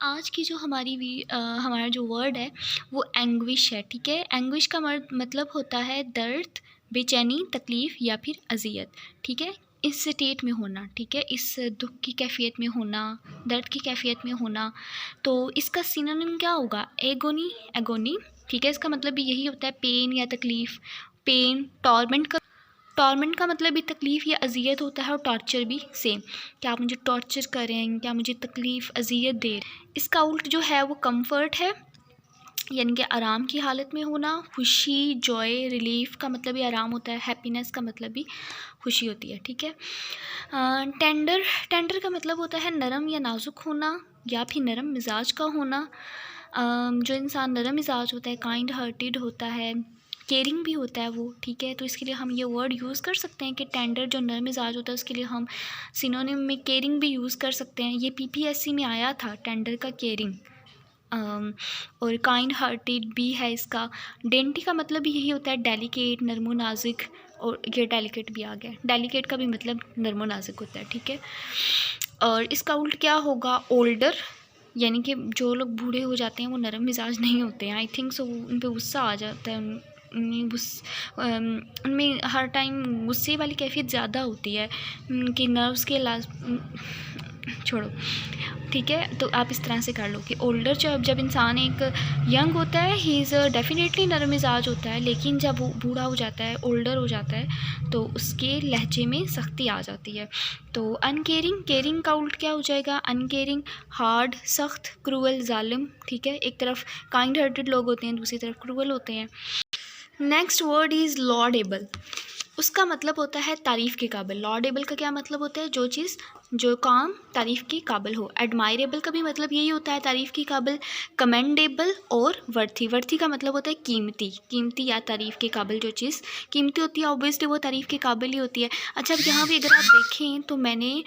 आज की जो हमारा जो वर्ड है वो एंग्विश है, ठीक है। एंग्विश का मतलब होता है दर्द, बेचैनी, तकलीफ़ या फिर अज़ियत, ठीक है। इस स्टेट में होना, ठीक है, इस दुख की कैफियत में होना, दर्द की कैफियत में होना। तो इसका सिनोनिम क्या होगा? एगोनी, एगोनी, ठीक है। इसका मतलब भी यही होता है पेन या तकलीफ़। पेन, टॉर्मेंट का मतलब भी तकलीफ़ या अज़ियत होता है, और टॉर्चर भी सेम। क्या आप मुझे टॉर्चर कर रहे हैं, क्या मुझे तकलीफ़ अज़ियत दे रहे हैं। इसका उल्ट जो है वो कंफर्ट है, यानी कि आराम की हालत में होना। खुशी, जॉय, रिलीफ़ का मतलब भी आराम होता है। हैप्पीनेस का मतलब भी खुशी होती है, ठीक है। टेंडर, टेंडर का मतलब होता है नरम या नाजुक होना, या फिर नरम मिजाज का होना। जो इंसान नरम मिजाज होता है, काइंड हार्टेड होता है, केयरिंग भी होता है वो, ठीक है। तो इसके लिए हम ये वर्ड यूज़ कर सकते हैं कि टेंडर जो नरम मिजाज होता है उसके लिए हम सिनोनिम में केयरिंग भी यूज़ कर सकते हैं। ये पीपीएससी में आया था, टेंडर का केयरिंग। और काइंड हार्टेड भी है इसका। डेंटी का मतलब भी यही होता है डेलिकेट, नरमो नाजुक, और ये डेलिकेट भी आ गया। डेलिकेट का भी मतलब नरमो नाजुक होता है, ठीक है। और इसका उल्ट क्या होगा? ओल्डर, यानी कि जो लोग बूढ़े हो जाते हैं वो नरम मिजाज नहीं होते हैं, आई थिंक सो। उन पे गुस्सा आ जाता है, उनमें हर टाइम गुस्से वाली कैफियत ज़्यादा होती है, उनके नर्व्स के इलाज छोड़ो, ठीक है। तो आप इस तरह से कर लो कि ओल्डर, जब इंसान एक यंग होता है ही इज़ डेफिनेटली नरम मिजाज होता है, लेकिन जब वो बूढ़ा हो जाता है, ओल्डर हो जाता है, तो उसके लहजे में सख्ती आ जाती है। तो अनकेयरिंग, केयरिंग का उल्ट क्या हो जाएगा? अनकेयरिंग, हार्ड, सख्त, क्रूअल, जालिम, ठीक है। एक तरफ काइंड हार्टेड लोग होते हैं, दूसरी तरफ क्रूअल होते हैं। Next word is laudable. उसका मतलब होता है तारीफ़ के काबिल। लॉडेबल का क्या मतलब होता है? जो चीज़, जो काम तारीफ़ के काबिल हो। एडमायरेबल का भी मतलब यही होता है, तारीफ़ के काबिल। कमेंडेबल और वर्थी, वर्थी का मतलब होता है कीमती, कीमती या तारीफ़ के काबिल। जो चीज़ कीमती होती है ऑब्वियसली वो तारीफ़ के काबिल ही होती है। अच्छा, अब यहाँ पे अगर आप देखें तो मैंने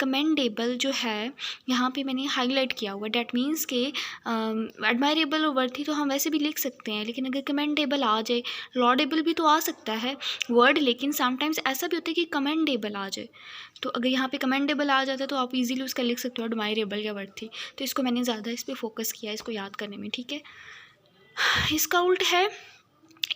कमेंडेबल जो है यहाँ पे मैंने हाईलाइट किया हुआ। डैट मीन्स के एडमायरेबल और वर्थी तो हम वैसे भी लिख सकते हैं, लेकिन अगर कमेंडेबल आ जाए, लॉडेबल भी तो आ सकता है वर्ड, लेकिन समटाइम्स ऐसा भी होता है कि कमेंडेबल आ जाए। तो अगर यहाँ पे कमेंडेबल आ जाता है तो आप इजीली उसका लिख सकते हो एडमायरेबल या वर्थी। तो इसको मैंने ज़्यादा इस पर फोकस किया है, इसको याद करने में, ठीक है। इसका उल्ट है,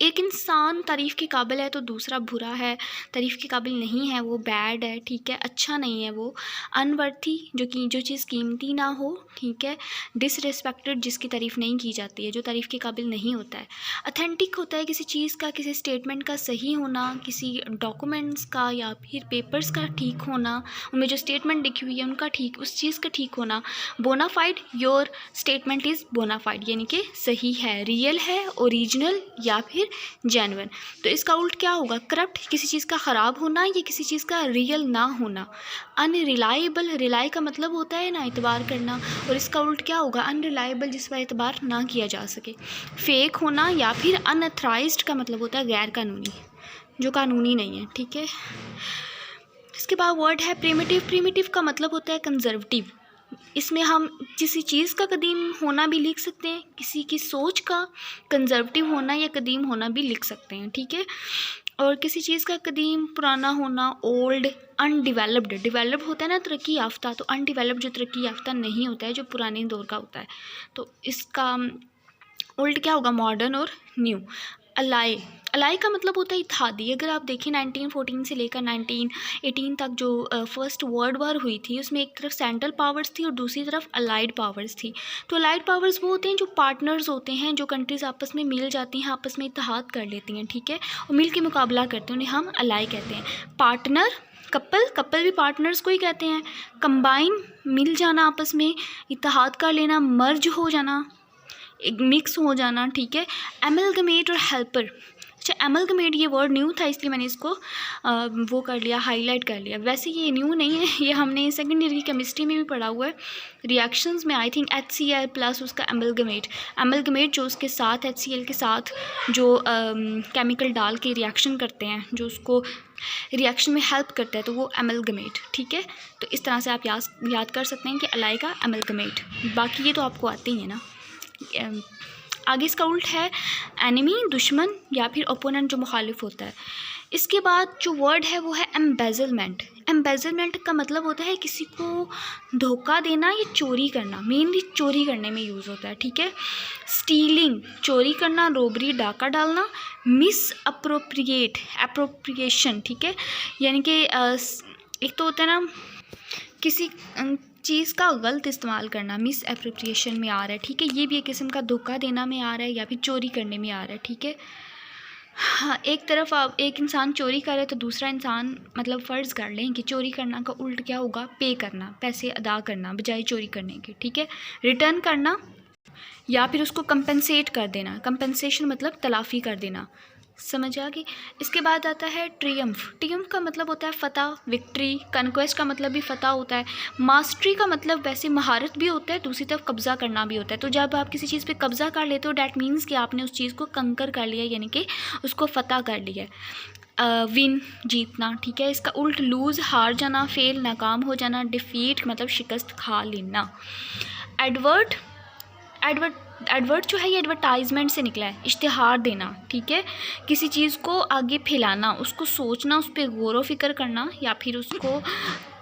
एक इंसान तारीफ़ के काबिल है तो दूसरा बुरा है, तारीफ़ के काबिल नहीं है वो बैड है, ठीक है, अच्छा नहीं है वो। अनवर्थी, जो चीज़ कीमती ना हो, ठीक है। डिसरिस्पेक्टेड, जिसकी तारीफ़ नहीं की जाती है, जो तारीफ़ के काबिल नहीं होता है। अथेंटिक होता है किसी चीज़ का, किसी स्टेटमेंट का सही होना, किसी डॉक्यूमेंट्स का या फिर पेपर्स का ठीक होना, उनमें जो स्टेटमेंट लिखी हुई है उनका ठीक, उस चीज़ का ठीक होना। Bona fide, your statement is bona fide, यानी कि सही है, रियल है, ओरिजिनल या फिर जेन्युइन। तो इसका उल्ट क्या होगा? करप्ट, किसी चीज़ का ख़राब होना या किसी चीज़ का रियल ना होना। अनरिलायबल, रिलाई का मतलब होता है ना एतबार करना, और इसका उल्ट क्या होगा? अनरिलायबल, जिस पर एतबार ना किया जा सके। फेक होना या फिर अनअथराइज्ड का मतलब होता है गैर कानूनी, जो कानूनी नहीं है, ठीक है। इसके बाद वर्ड है प्रिमिटिव। प्रिमिटिव का मतलब होता है कंजर्वेटिव। इसमें हम किसी चीज़ का कदीम होना भी लिख सकते हैं, किसी की सोच का कंजर्वेटिव होना या कदीम होना भी लिख सकते हैं, ठीक है। और किसी चीज़ का कदीम, पुराना होना, ओल्ड। अनडिवेलप्ड, डिवेलप होता है ना तरक्की याफ्ता, तो अनडिवेलप्ड जो तरक्की याफ्ता नहीं होता है, जो पुराने दौर का होता है। तो इसका उल्ट क्या होगा? मॉडर्न और न्यू। अलाई, अलाई का मतलब होता है इत्तेहादी। अगर आप देखें 1914 से लेकर 1918 तक जो फर्स्ट वर्ल्ड वार हुई थी, उसमें एक तरफ सेंट्रल पावर्स थी और दूसरी तरफ अलाइड पावर्स थी। तो अलाइड पावर्स वो होते हैं जो पार्टनर्स होते हैं, जो कंट्रीज़ आपस में मिल जाती हैं, आपस में इत्तेहाद कर लेती हैं, ठीक है, और मिल के मुकाबला करते हैं, उन्हें हम अलाई कहते हैं। पार्टनर, कपल, कपल भी पार्टनर्स को ही कहते हैं। कंबाइन, मिल जाना आपस में, इत्तेहाद कर लेना, मर्ज हो जाना, एक मिक्स हो जाना, ठीक है। एमलगमेट और हेल्पर। अच्छा, एमलगमेट ये वर्ड न्यू था, इसलिए मैंने इसको वो कर लिया, हाईलाइट कर लिया। वैसे ये न्यू नहीं है, ये हमने सेकेंड ईयर की केमिस्ट्री में भी पढ़ा हुआ है, रिएक्शंस में। आई थिंक HCl प्लस उसका एमलगमेट, एमलगमेट जो उसके साथ HCl के साथ जो केमिकल डाल के रिएक्शन करते हैं, जो उसको रिएक्शन में हेल्प करता है, तो वो एमलगमेट, ठीक है। तो इस तरह से आप याद कर सकते हैं कि अलाई का एमलगमेट। बाकी ये तो आपको आते ही है ना। आगे इसका उल्ट है एनिमी, दुश्मन या फिर ओपोनेंट, जो मुखालिफ होता है। इसके बाद जो वर्ड है वो है एम्बेजलमेंट। एम्बेजलमेंट का मतलब होता है किसी को धोखा देना या चोरी करना, मेनली चोरी करने में यूज़ होता है, ठीक है। स्टीलिंग चोरी करना, रोबरी डाका डालना, मिस अप्रोप्रिएशन, ठीक है, यानी कि एक तो होता है ना किसी चीज़ का गलत इस्तेमाल करना, मिस अप्रोप्रिएशन में आ रहा है, ठीक है। ये भी एक किस्म का धोखा देना में आ रहा है या फिर चोरी करने में आ रहा है, ठीक है। हाँ, एक तरफ आप एक इंसान चोरी करे तो दूसरा इंसान मतलब फ़र्ज़ कर लें कि चोरी करना का उल्ट क्या होगा, पे करना, पैसे अदा करना बजाय चोरी करने के, ठीक है। रिटर्न करना या फिर उसको कंपनसेट कर देना, कंपनसेशन मतलब तलाफ़ी कर देना, समझ आ गई। इसके बाद आता है ट्रियम्फ। ट्रियम्फ का मतलब होता है फ़तह, विक्ट्री। कन्क्वेस्ट का मतलब भी फ़तह होता है। मास्टरी का मतलब वैसे महारत भी होता है, दूसरी तरफ कब्ज़ा करना भी होता है। तो जब आप किसी चीज़ पे कब्ज़ा कर लेते हो डैट मीन्स कि आपने उस चीज़ को कंकर कर लिया, यानी कि उसको फ़तह कर लिया। विन जीतना, ठीक है। इसका उल्ट लूज़ हार जाना, फेल नाकाम हो जाना, डिफ़ीट मतलब शिकस्त खा लेना। एडवर्ट जो है ये एडवर्टाइजमेंट से निकला है, इश्तिहार देना, ठीक है। किसी चीज़ को आगे फैलाना, उसको सोचना, उस पर गौर व फिक्र करना या फिर उसको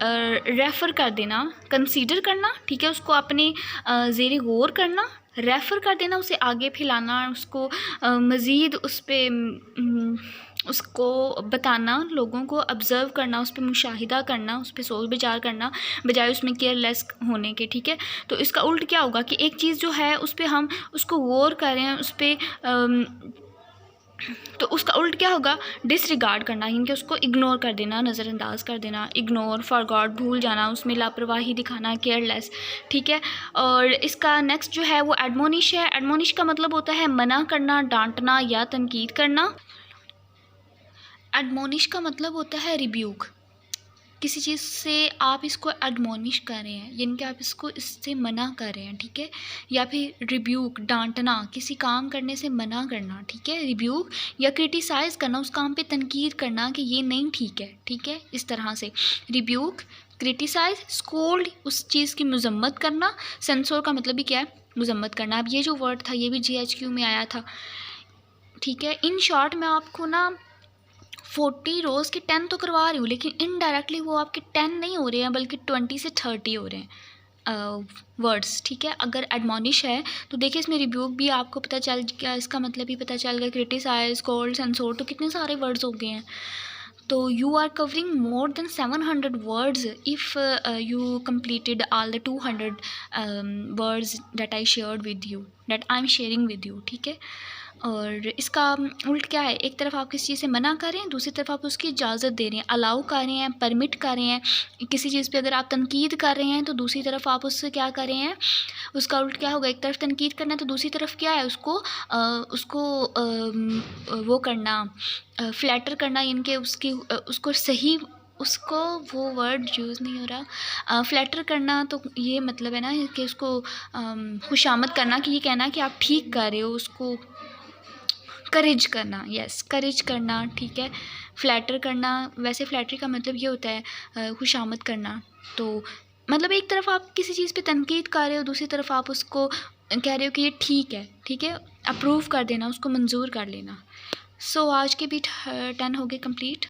रेफ़र कर देना, कंसीडर करना, ठीक है, उसको अपने ज़ेरे गौर करना, रेफ़र कर देना, उसे आगे फैलाना, उसको मज़ीद उस पर उसको बताना, लोगों को ऑब्ज़र्व करना, उस पर मुशाहिदा करना, उस पर सोच विचार करना बजाय उसमें केयरलेस होने के, ठीक है। तो इसका उल्ट क्या होगा कि एक चीज़ जो है उस पर हम उसको गौर करें, उस पर तो उसका उल्ट क्या होगा, डिसरिगार्ड करना, यानी उसको इग्नोर कर देना, नज़रअंदाज कर देना, इग्नोर, फॉरगॉट भूल जाना, उसमें लापरवाही दिखाना, केयरलेस, ठीक है। और इसका नेक्स्ट जो है वो एडमोनिश है। एडमोनिश का मतलब होता है मना करना, डांटना या तनकीद करना। एडमोनिश का मतलब होता है रिब्यूक। किसी चीज़ से आप इसको एडमोनिश कर रहे हैं, यानी कि आप इसको इससे मना कर रहे हैं, ठीक है। या फिर रिब्यूक डांटना, किसी काम करने से मना करना, ठीक है। रिब्यूक या क्रिटिसाइज़ करना, उस काम पे तनकीद करना कि ये नहीं ठीक है, ठीक है, इस तरह से। रिब्यूक, क्रिटिसाइज़, स्कोल्ड उस चीज़ की मजम्मत करना। सेंसोर का मतलब भी क्या है, मजम्मत करना। अब ये जो वर्ड था ये भी GHQ में आया था, ठीक है। इन शॉर्ट मैं आपको ना 40 रोज़ के 10 तो करवा रही हूँ, लेकिन इनडायरेक्टली वो आपके 10 नहीं हो रहे हैं बल्कि 20 से 30 हो रहे हैं वर्ड्स, ठीक है। अगर एडमोनिश है तो देखिए इसमें रिब्यूक भी आपको पता चल गया, इसका मतलब भी पता चल गया, क्रिटिसाइज, कोल्ड, सेंसोर, तो कितने सारे वर्ड्स हो गए हैं। तो you are covering more than 700 words if you completed all the 200 words that I shared with you, that I am sharing with you, ठीक है। और इसका उल्ट क्या है, एक तरफ आप किसी चीज़ से मना कर रहे हैं, दूसरी तरफ आप उसकी इजाज़त दे रहे हैं, अलाउ कर रहे हैं, परमिट कर रहे हैं। किसी चीज़ पे अगर आप तनकीद कर रहे हैं तो दूसरी तरफ आप उससे क्या कर रहे हैं, उसका उल्ट क्या होगा, एक तरफ तनकीद करना है तो दूसरी तरफ क्या है, उसको वो करना, फ्लैटर करना, यानी कि उसको सही, उसको वो वर्ड यूज़ नहीं हो रहा, फ्लैटर करना, तो ये मतलब है ना कि उसको खुशामद करना, कि ये कहना कि आप ठीक कर रहे हो, उसको करेज करना, यस, करेज करना, ठीक है। फ्लैटर करना, वैसे फ्लैटरी का मतलब ये होता है खुशामद करना। तो मतलब एक तरफ आप किसी चीज़ पे तनकीद कर रहे हो, दूसरी तरफ आप उसको कह रहे हो कि ये ठीक है, ठीक है, अप्रूव कर देना, उसको मंजूर कर लेना। सो आज के भी 10 हो गए कंप्लीट।